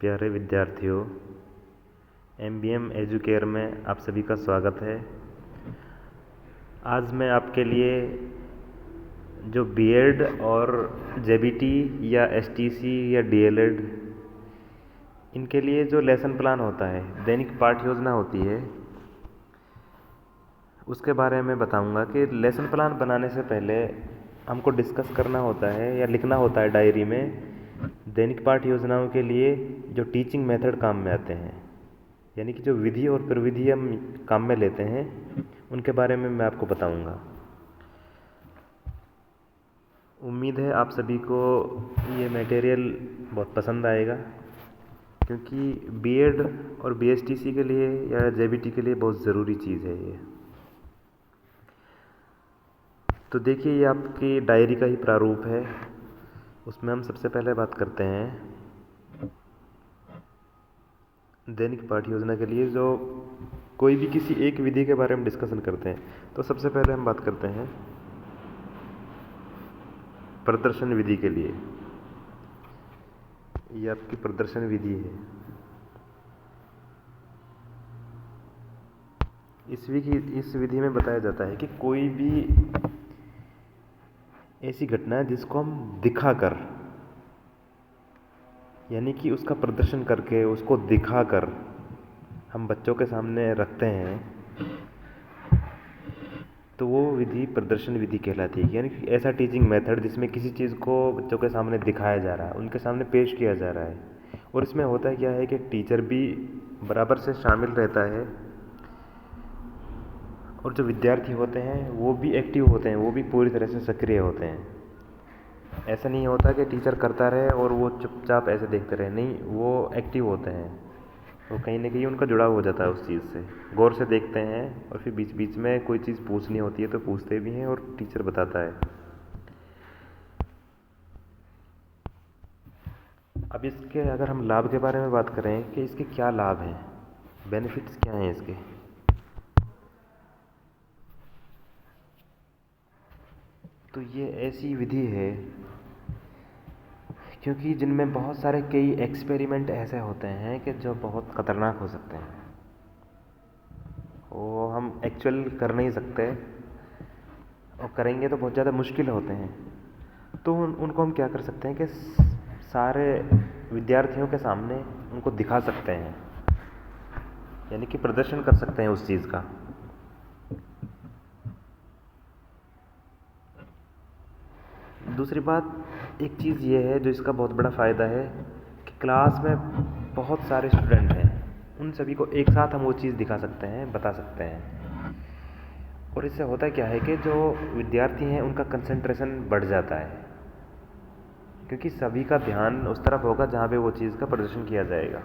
प्यारे विद्यार्थियों, MBM educare में आप सभी का स्वागत है। आज मैं आपके लिए जो बीएड और जेबीटी या एसटीसी या डीएलएड इनके लिए जो लेसन प्लान होता है, दैनिक पाठ योजना होती है, उसके बारे में बताऊंगा कि लेसन प्लान बनाने से पहले हमको डिस्कस करना होता है या लिखना होता है डायरी में दैनिक पाठ योजनाओं के लिए जो टीचिंग मेथड काम में आते हैं, यानी कि जो विधि और प्रविधि हम काम में लेते हैं उनके बारे में मैं आपको बताऊंगा। उम्मीद है आप सभी को ये मटेरियल बहुत पसंद आएगा, क्योंकि बीएड और बीएसटीसी के लिए या जेबीटी के लिए बहुत ज़रूरी चीज़ है ये। तो देखिए, ये आपकी डायरी का ही प्रारूप है। उसमें हम सबसे पहले बात करते हैं दैनिक पाठ योजना के लिए जो कोई भी किसी एक विधि के बारे में डिस्कशन करते हैं। तो सबसे पहले हम बात करते हैं प्रदर्शन विधि के लिए। ये आपकी प्रदर्शन विधि है। इस विधि में बताया जाता है कि कोई भी ऐसी घटना है जिसको हम दिखाकर, यानी कि उसका प्रदर्शन करके, उसको दिखाकर हम बच्चों के सामने रखते हैं, तो वो विधि प्रदर्शन विधि कहलाती है। यानी कि ऐसा टीचिंग मेथड जिसमें किसी चीज़ को बच्चों के सामने दिखाया जा रहा है, उनके सामने पेश किया जा रहा है। और इसमें होता क्या है कि टीचर भी बराबर से शामिल रहता है और जो विद्यार्थी होते हैं वो भी एक्टिव होते हैं, वो भी पूरी तरह से सक्रिय होते हैं। ऐसा नहीं होता कि टीचर करता रहे और वो चुपचाप ऐसे देखते रहे, नहीं, वो एक्टिव होते हैं। तो कहीं ना कहीं उनका जुड़ाव हो जाता है उस चीज़ से, गौर से देखते हैं और फिर बीच बीच में कोई चीज़ पूछनी होती है तो पूछते भी हैं और टीचर बताता है। अब इसके अगर हम लाभ के बारे में बात करें कि इसके क्या लाभ हैं, बेनिफिट्स क्या हैं इसके, तो ये ऐसी विधि है क्योंकि जिनमें बहुत सारे कई एक्सपेरिमेंट ऐसे होते हैं कि जो बहुत ख़तरनाक हो सकते हैं, वो हम एक्चुअल कर नहीं सकते और करेंगे तो बहुत ज़्यादा मुश्किल होते हैं। तो उनको हम क्या कर सकते हैं कि सारे विद्यार्थियों के सामने उनको दिखा सकते हैं, यानी कि प्रदर्शन कर सकते हैं उस चीज़ का। दूसरी बात, एक चीज़ ये है जो इसका बहुत बड़ा फ़ायदा है कि क्लास में बहुत सारे स्टूडेंट हैं, उन सभी को एक साथ हम वो चीज़ दिखा सकते हैं, बता सकते हैं। और इससे होता क्या है कि जो विद्यार्थी हैं उनका कंसंट्रेशन बढ़ जाता है, क्योंकि सभी का ध्यान उस तरफ होगा जहाँ पे वो चीज़ का प्रदर्शन किया जाएगा।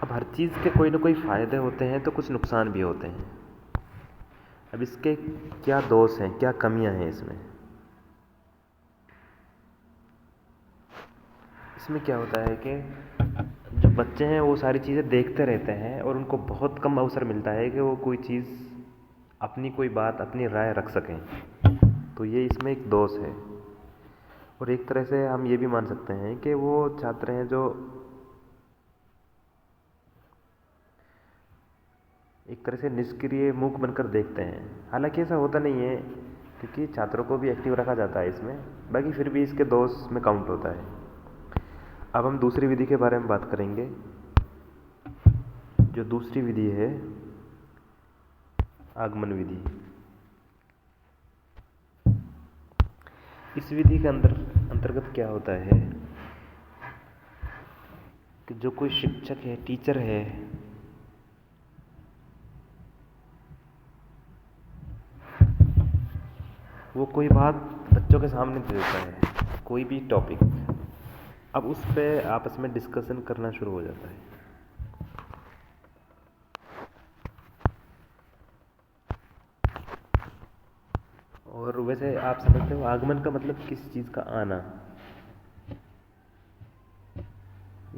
अब हर चीज़ के कोई ना कोई फ़ायदे होते हैं तो कुछ नुकसान भी होते हैं। अब इसके क्या दोष हैं, क्या कमियां हैं इसमें क्या होता है कि जो बच्चे हैं वो सारी चीज़ें देखते रहते हैं और उनको बहुत कम अवसर मिलता है कि वो कोई चीज़, अपनी कोई बात, अपनी राय रख सकें। तो ये इसमें एक दोष है। और एक तरह से हम ये भी मान सकते हैं कि वो छात्र हैं जो एक तरह से निष्क्रिय मूक बनकर देखते हैं। हालांकि ऐसा होता नहीं है, क्योंकि छात्रों को भी एक्टिव रखा जाता है इसमें, बाकी फिर भी इसके दोष में काउंट होता है। अब हम दूसरी विधि के बारे में बात करेंगे। जो दूसरी विधि है, आगमन विधि। इस विधि के अंतर्गत क्या होता है कि जो कोई शिक्षक है, टीचर है, वो कोई बात बच्चों के सामने दे देता है, कोई भी टॉपिक। अब उस पर आपस में डिस्कशन करना शुरू हो जाता है। और वैसे आप समझते हो आगमन का मतलब किस चीज़ का आना,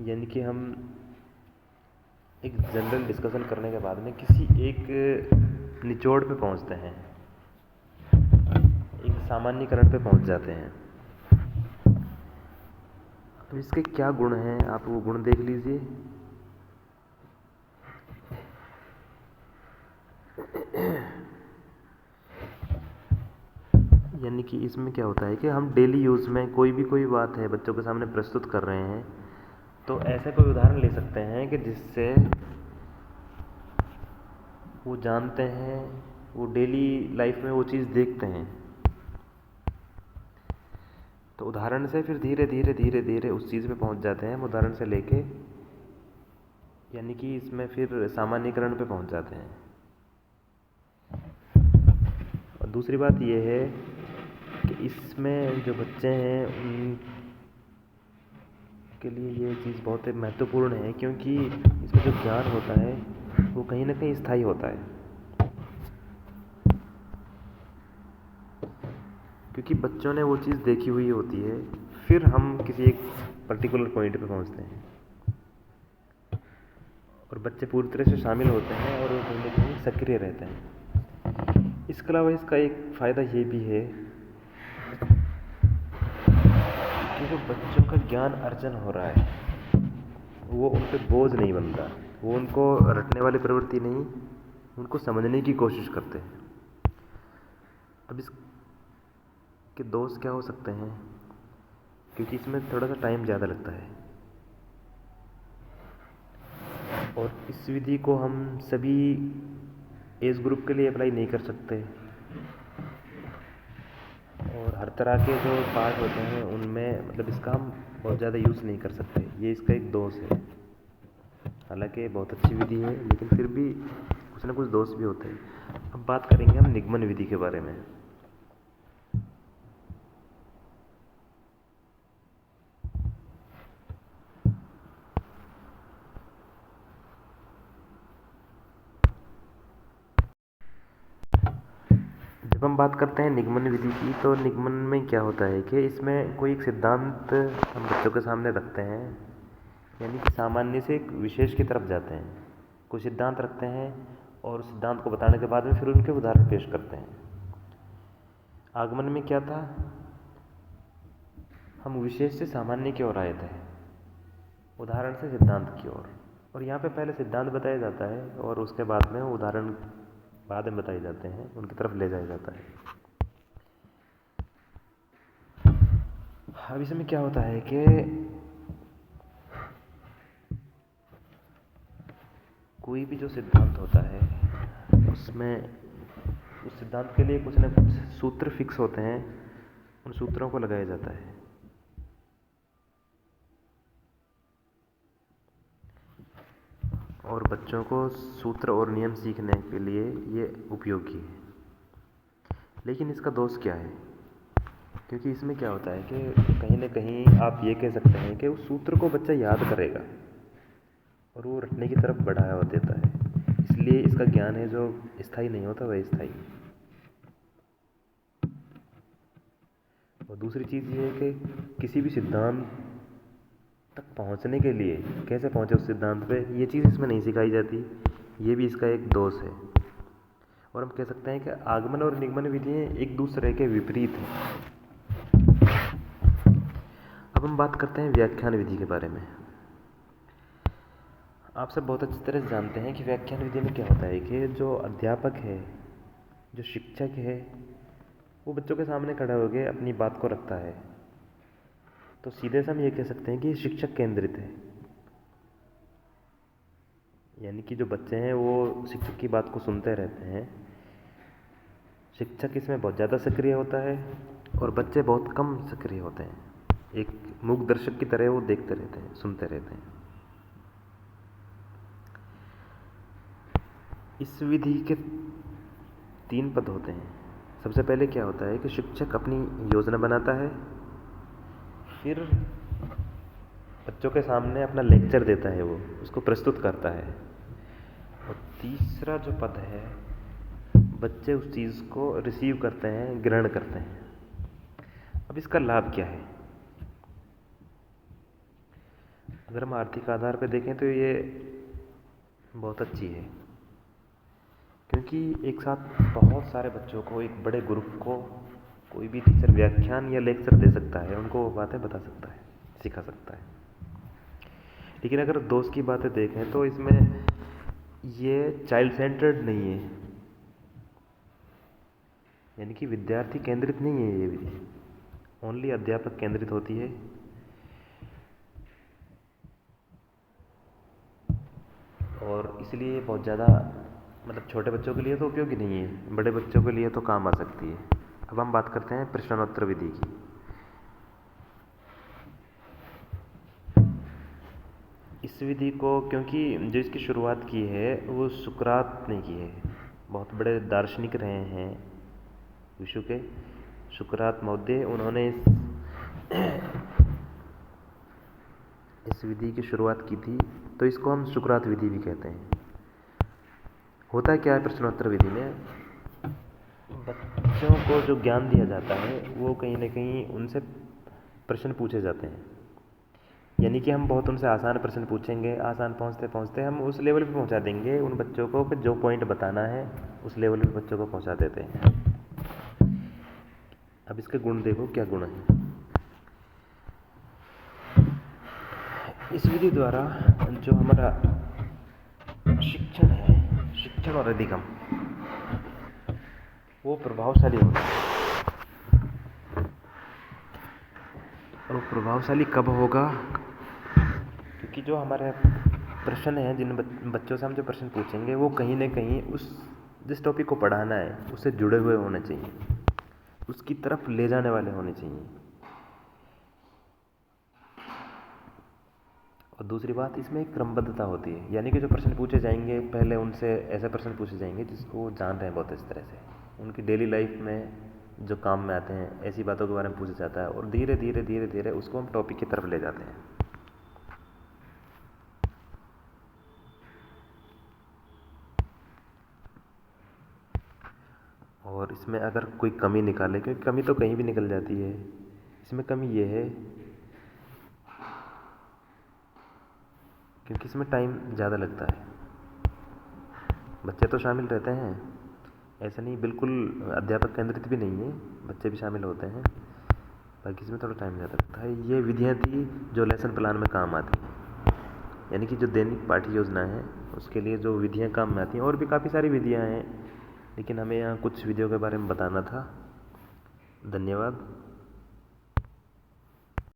यानी कि हम एक जनरल डिस्कशन करने के बाद में किसी एक निचोड़ पे पहुंचते हैं, एक सामान्यीकरण पे पहुंच जाते हैं। अब इसके क्या गुण हैं, आप वो गुण देख लीजिए। यानी कि इसमें क्या होता है कि हम डेली यूज़ में कोई बात है बच्चों के सामने प्रस्तुत कर रहे हैं, तो ऐसा कोई उदाहरण ले सकते हैं कि जिससे वो जानते हैं, वो डेली लाइफ में वो चीज़ देखते हैं, तो उदाहरण से फिर धीरे धीरे धीरे धीरे उस चीज़ पे पहुंच जाते हैं हम, उदाहरण से लेके, यानी कि इसमें फिर सामान्यीकरण पे पहुंच जाते हैं। और दूसरी बात ये है कि इसमें जो बच्चे हैं उनके लिए ये चीज़ बहुत महत्वपूर्ण है, क्योंकि इसमें जो ज्ञान होता है वो कहीं ना कहीं स्थायी होता है, क्योंकि बच्चों ने वो चीज़ देखी हुई होती है, फिर हम किसी एक पर्टिकुलर पॉइंट पे पहुंचते हैं और बच्चे पूरी तरह से शामिल होते हैं और वो कहीं ना कहीं सक्रिय रहते हैं। इसके अलावा इसका एक फ़ायदा ये भी है कि जो बच्चों का ज्ञान अर्जन हो रहा है वो उन पर बोझ नहीं बनता, वो उनको रटने वाली प्रवृत्ति नहीं, उनको समझने की कोशिश करते हैं। अब इसके दोष क्या हो सकते हैं, क्योंकि इसमें थोड़ा सा टाइम ज़्यादा लगता है और इस विधि को हम सभी एज ग्रुप के लिए अप्लाई नहीं कर सकते, और हर तरह के जो पार्ट होते हैं उनमें मतलब इसका हम बहुत ज़्यादा यूज़ नहीं कर सकते, ये इसका एक दोष है। हालांकि बहुत अच्छी विधि है लेकिन फिर भी कुछ ना कुछ दोष भी होते हैं। अब बात करेंगे हम निगमन विधि के बारे में। जब हम बात करते हैं निगमन विधि की, तो निगमन में क्या होता है कि इसमें कोई एक सिद्धांत हम बच्चों के सामने रखते हैं, यानी कि सामान्य से एक विशेष की तरफ जाते हैं, कोई सिद्धांत रखते हैं और उस सिद्धांत को बताने के बाद में फिर उनके उदाहरण पेश करते हैं। आगमन में क्या था, हम विशेष से सामान्य की ओर आए थे, उदाहरण से सिद्धांत की ओर, और यहाँ पे पहले सिद्धांत बताया जाता है और उसके बाद में उदाहरण बाद में बताए जाते हैं, उनकी तरफ ले जाया जाता है। अब इसमें क्या होता है कि कोई भी जो सिद्धांत होता है उसमें उस सिद्धांत के लिए कुछ ना कुछ सूत्र फिक्स होते हैं, उन सूत्रों को लगाया जाता है। और बच्चों को सूत्र और नियम सीखने के लिए ये उपयोगी है। लेकिन इसका दोष क्या है, क्योंकि इसमें क्या होता है कि कहीं ना कहीं आप ये कह सकते हैं कि उस सूत्र को बच्चा याद करेगा और वो रटने की तरफ बढ़ावा देता है, इसलिए इसका ज्ञान है जो स्थायी नहीं होता वह स्थायी। और दूसरी चीज़ ये है कि किसी भी सिद्धांत तक पहुंचने के लिए कैसे पहुंचे उस सिद्धांत पे, ये चीज़ इसमें नहीं सिखाई जाती, ये भी इसका एक दोष है। और हम कह सकते हैं कि आगमन और निगमन विधियाँ एक दूसरे के विपरीत हैं। अब हम बात करते हैं व्याख्यान विधि के बारे में। आप सब बहुत अच्छी तरह से जानते हैं कि व्याख्यान विधि में क्या होता है कि जो अध्यापक है, जो शिक्षक है, वो बच्चों के सामने खड़ा होकर अपनी बात को रखता है, तो सीधे से हम ये कह सकते हैं कि शिक्षक केंद्रित है। यानी कि जो बच्चे हैं वो शिक्षक की बात को सुनते रहते हैं, शिक्षक इसमें बहुत ज़्यादा सक्रिय होता है और बच्चे बहुत कम सक्रिय होते हैं, एक मूक दर्शक की तरह वो देखते रहते हैं, सुनते रहते हैं। इस विधि के 3 पद होते हैं। सबसे पहले क्या होता है कि शिक्षक अपनी योजना बनाता है, फिर बच्चों के सामने अपना लेक्चर देता है, वो उसको प्रस्तुत करता है, और तीसरा जो पद है बच्चे उस चीज़ को रिसीव करते हैं, ग्रहण करते हैं। अब इसका लाभ क्या है, अगर हम आर्थिक आधार पर देखें तो ये बहुत अच्छी है, क्योंकि एक साथ बहुत सारे बच्चों को, एक बड़े ग्रुप को कोई भी टीचर व्याख्यान या लेक्चर दे सकता है, उनको वो बातें बता सकता है सिखा सकता है। लेकिन अगर दोस्त की बातें देखें तो इसमें ये चाइल्ड सेंटर्ड नहीं है, यानी कि विद्यार्थी केंद्रित नहीं है ये विधि, ओनली अध्यापक केंद्रित होती है। और इसलिए बहुत ज़्यादा मतलब छोटे बच्चों के लिए तो उपयोगी नहीं है, बड़े बच्चों के लिए तो काम आ सकती है। अब हम बात करते हैं प्रश्नोत्तर विधि की। इस विधि को क्योंकि जो इसकी शुरुआत की है वो सुकरात ने की है, बहुत बड़े दार्शनिक रहे हैं विश्व के, सुकरात महोदय, उन्होंने इस विधि की शुरुआत की थी। तो इसको हम सुकरात विधि भी कहते हैं। होता क्या है प्रश्नोत्तर विधि में, बच्चों को जो ज्ञान दिया जाता है वो कहीं ना कहीं उनसे प्रश्न पूछे जाते हैं, यानी कि हम बहुत उनसे आसान प्रश्न पूछेंगे, आसान पहुंचते पहुंचते हम उस लेवल पे पहुंचा देंगे उन बच्चों को कि जो पॉइंट बताना है उस लेवल पे बच्चों को पहुंचा देते हैं। अब इसके गुण देखो क्या गुण है। इस विधि द्वारा जो हमारा शिक्षण है, शिक्षण और अधिगम, वो प्रभावशाली होता है। और प्रभावशाली कब होगा, क्योंकि जो हमारे प्रश्न हैं, जिन बच्चों से हम जो प्रश्न पूछेंगे वो कहीं ना कहीं उस जिस टॉपिक को पढ़ाना है उससे जुड़े हुए होने चाहिए, उसकी तरफ ले जाने वाले होने चाहिए। और दूसरी बात, इसमें एक क्रमबद्धता होती है, यानी कि जो प्रश्न पूछे जाएंगे पहले उनसे ऐसे प्रश्न पूछे जाएंगे जिसको वो जान रहे हैं बहुत इस तरह से, उनकी डेली लाइफ में जो काम में आते हैं ऐसी बातों के बारे में पूछा जाता है, और धीरे धीरे धीरे धीरे उसको हम टॉपिक की तरफ ले जाते हैं। और इसमें अगर कोई कमी निकाले, क्योंकि कमी तो कहीं भी निकल जाती है, इसमें कमी ये है क्योंकि इसमें टाइम ज़्यादा लगता है। बच्चे तो शामिल रहते हैं, ऐसा नहीं बिल्कुल अध्यापक केंद्रित भी नहीं है, बच्चे भी शामिल होते हैं, बाकी इसमें थोड़ा टाइम ज़्यादा लगता है। ये विधियाँ थी जो लेसन प्लान में काम आती हैं, यानी कि जो दैनिक पाठ्य योजना है उसके लिए जो विधियाँ काम में आती हैं। और भी काफ़ी सारी विधियाँ हैं, लेकिन हमें यहाँ कुछ विधियों के बारे में बताना था। धन्यवाद।